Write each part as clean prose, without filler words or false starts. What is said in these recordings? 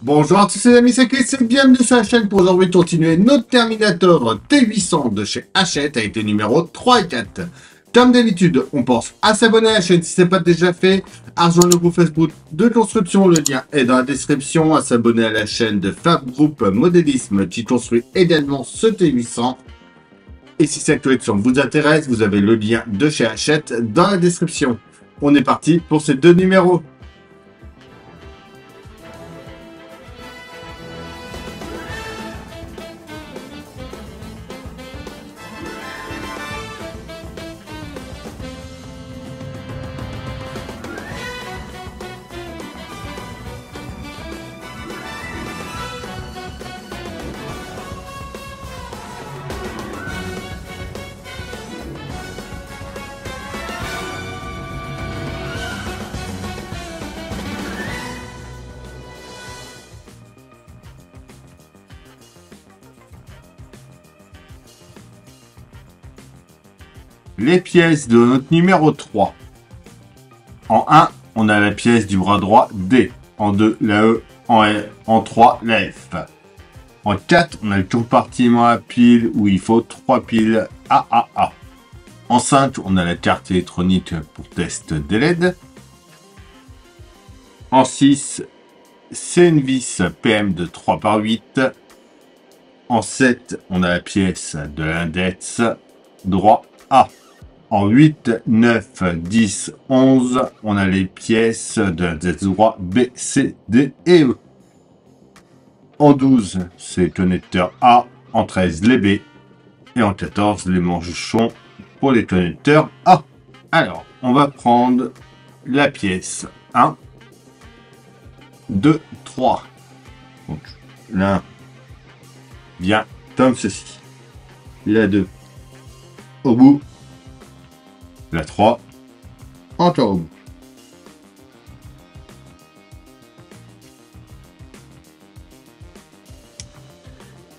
Bonjour à tous les amis, c'est Chris et bienvenue sur la chaîne pour aujourd'hui continuer notre Terminator T800 de chez Hachette avec les numéros 3 et 4. Comme d'habitude, on pense à s'abonner à la chaîne si ce n'est pas déjà fait, à rejoindre le groupe Facebook de construction, le lien est dans la description, à s'abonner à la chaîne de Fab Group Modélisme qui construit également ce T800. Et si cette collection vous intéresse, vous avez le lien de chez Hachette dans la description. On est parti pour ces deux numéros. Les pièces de notre numéro 3. En 1, on a la pièce du bras droit D. En 2, la E. En 3, la F. En 4, on a le compartiment à piles où il faut 3 piles AAA. En 5, on a la carte électronique pour test des LED. En 6, c'est une vis PM de 3 par 8. En 7, on a la pièce de l'index droit A. En 8, 9, 10, 11, on a les pièces de l'index droit B, C, D et E. En 12, c'est le connecteur A. En 13, les B. Et en 14, les manchons pour les connecteurs A. Alors, on va prendre la pièce 1, 2, 3. Donc, la 1 vient comme ceci. La 2 au bout. La 3 encore au bout.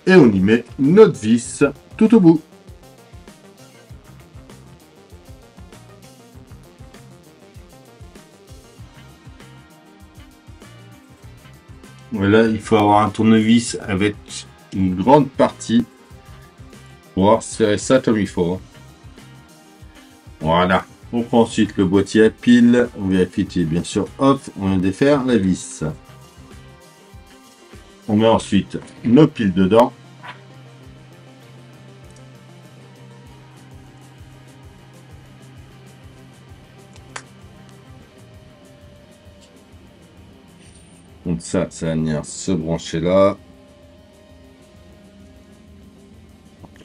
Et on y met notre vis tout au bout. Voilà, il faut avoir un tournevis avec une grande partie pour pouvoir serrer ça comme il faut. Voilà. On prend ensuite le boîtier à piles. On vérifie qu'il est bien sûr off. On vient défaire la vis. On met ensuite nos piles dedans. Donc ça va venir se brancher là.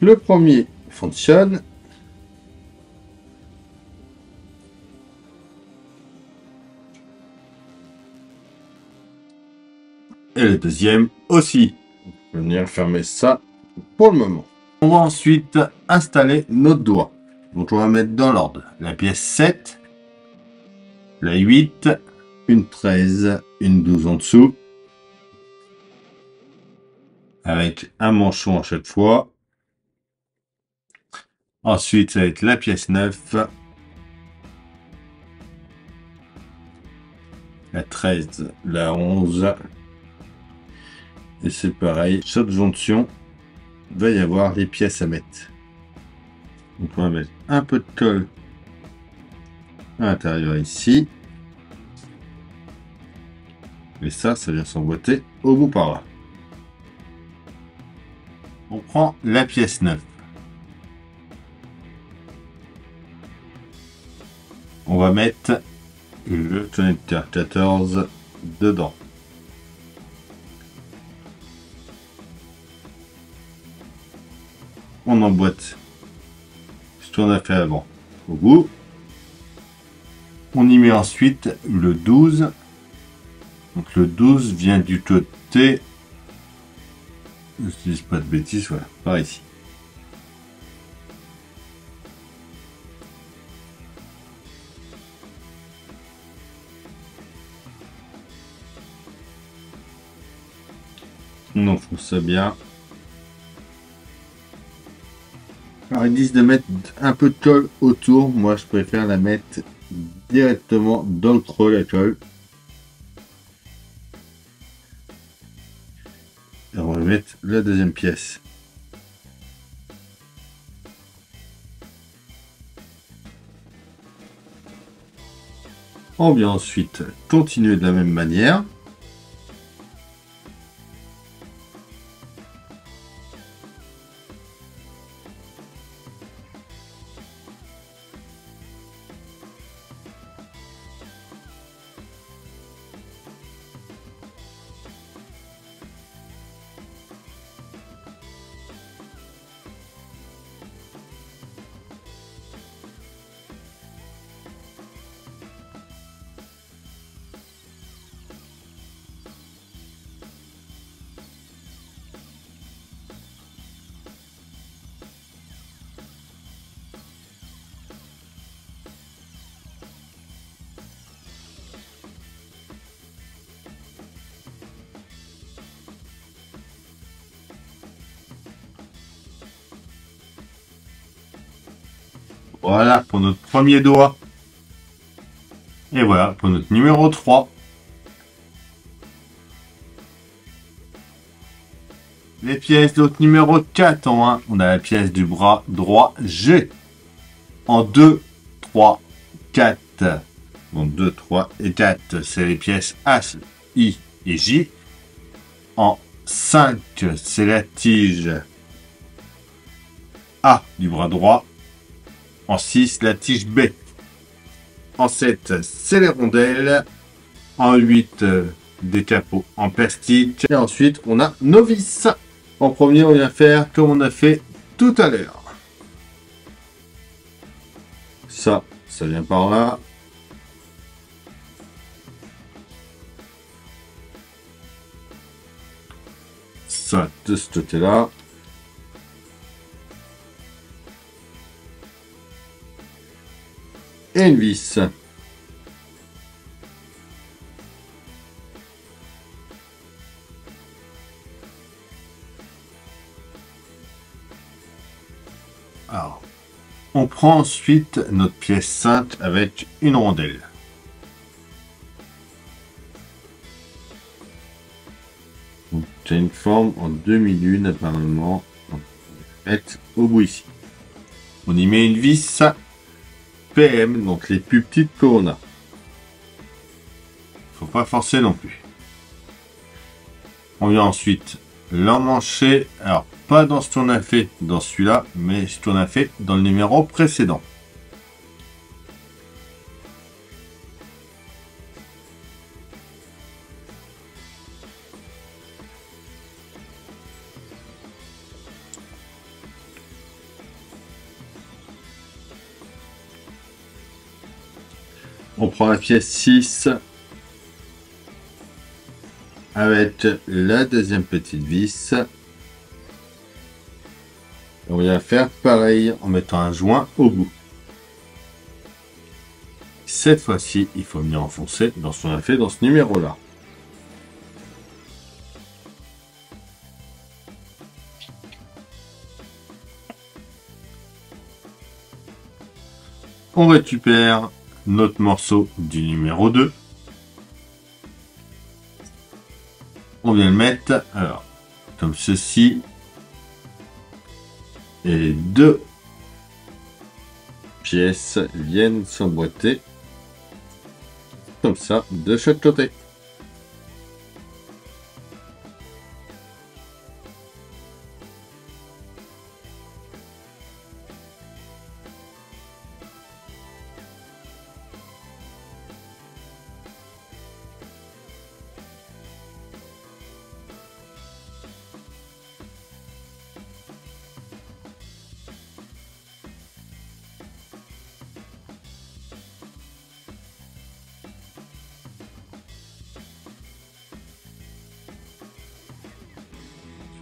Le premier fonctionne. Et le deuxième aussi. On va venir fermer ça pour le moment. On va ensuite installer notre doigt. Donc on va mettre dans l'ordre la pièce 7, la 8, une 13, une 12 en dessous. Avec un manchon à chaque fois. Ensuite ça va être la pièce 9. La 13, la 11. Et c'est pareil, chaque jonction, il va y avoir des pièces à mettre. Donc on va mettre un peu de colle à l'intérieur ici. Et ça vient s'emboîter au bout par là. On prend la pièce 9. On va mettre le connecteur 14 dedans. On emboîte ce qu'on a fait avant au bout. On y met ensuite le 12. Donc le 12 vient du côté, je ne dis pas de bêtises, voilà, par ici. On enfonce ça bien. Alors ils disent de mettre un peu de colle autour, moi je préfère la mettre directement dans le creux la colle. mettre la deuxième pièce. On vient ensuite continuer de la même manière. Voilà pour notre premier doigt. Et voilà pour notre numéro 3. Les pièces de notre numéro 4 en 1. On a la pièce du bras droit G. En 2, 3, 4. Donc 2, 3 et 4, c'est les pièces H, I et J. En 5, c'est la tige A du bras droit. En 6, la tige B. En 7, c'est les rondelles. En 8, des capots en plastique. Et ensuite, on a nos vis. En premier, on vient faire comme on a fait tout à l'heure. Ça vient par là. Ça, de ce côté-là. Et une vis. Alors, on prend ensuite notre pièce 5 avec une rondelle. Donc, c'est une forme en demi-lune apparemment. On va mettre au bout ici. On y met une vis PM, donc les plus petites qu'on a. Faut pas forcer non plus. On vient ensuite l'emmancher. Alors, pas dans ce qu'on a fait dans celui-là, mais ce qu'on a fait dans le numéro précédent. On prend la pièce 6 avec la deuxième petite vis. On vient faire pareil en mettant un joint au bout. Cette fois-ci, il faut venir enfoncer dans ce qu'on a fait dans ce numéro-là. On récupère notre morceau du numéro 2. On vient le mettre, alors, comme ceci. Et deux pièces viennent s'emboîter comme ça de chaque côté.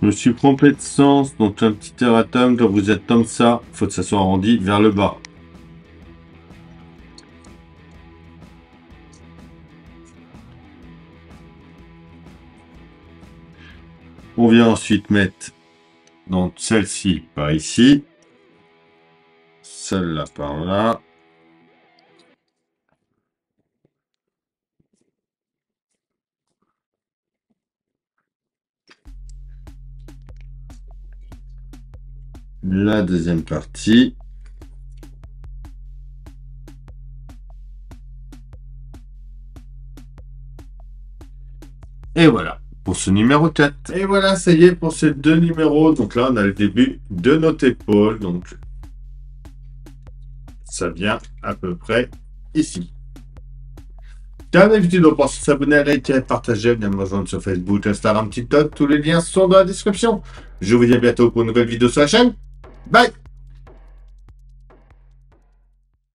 Je me suis trompé de sens, donc un petit erratum, quand vous êtes comme ça, il faut que ça soit arrondi vers le bas. On vient ensuite mettre donc celle-ci par ici, celle-là par là. la deuxième partie. Et voilà, pour ce numéro 4. Et voilà, ça y est pour ces deux numéros. Donc là, on a le début de notre épaule. Donc, ça vient à peu près ici. Comme d'habitude, on pense à s'abonner, à liker, à partager, venir me rejoindre sur Facebook, Instagram, TikTok. Tous les liens sont dans la description. Je vous dis à bientôt pour une nouvelle vidéo sur la chaîne. Bye!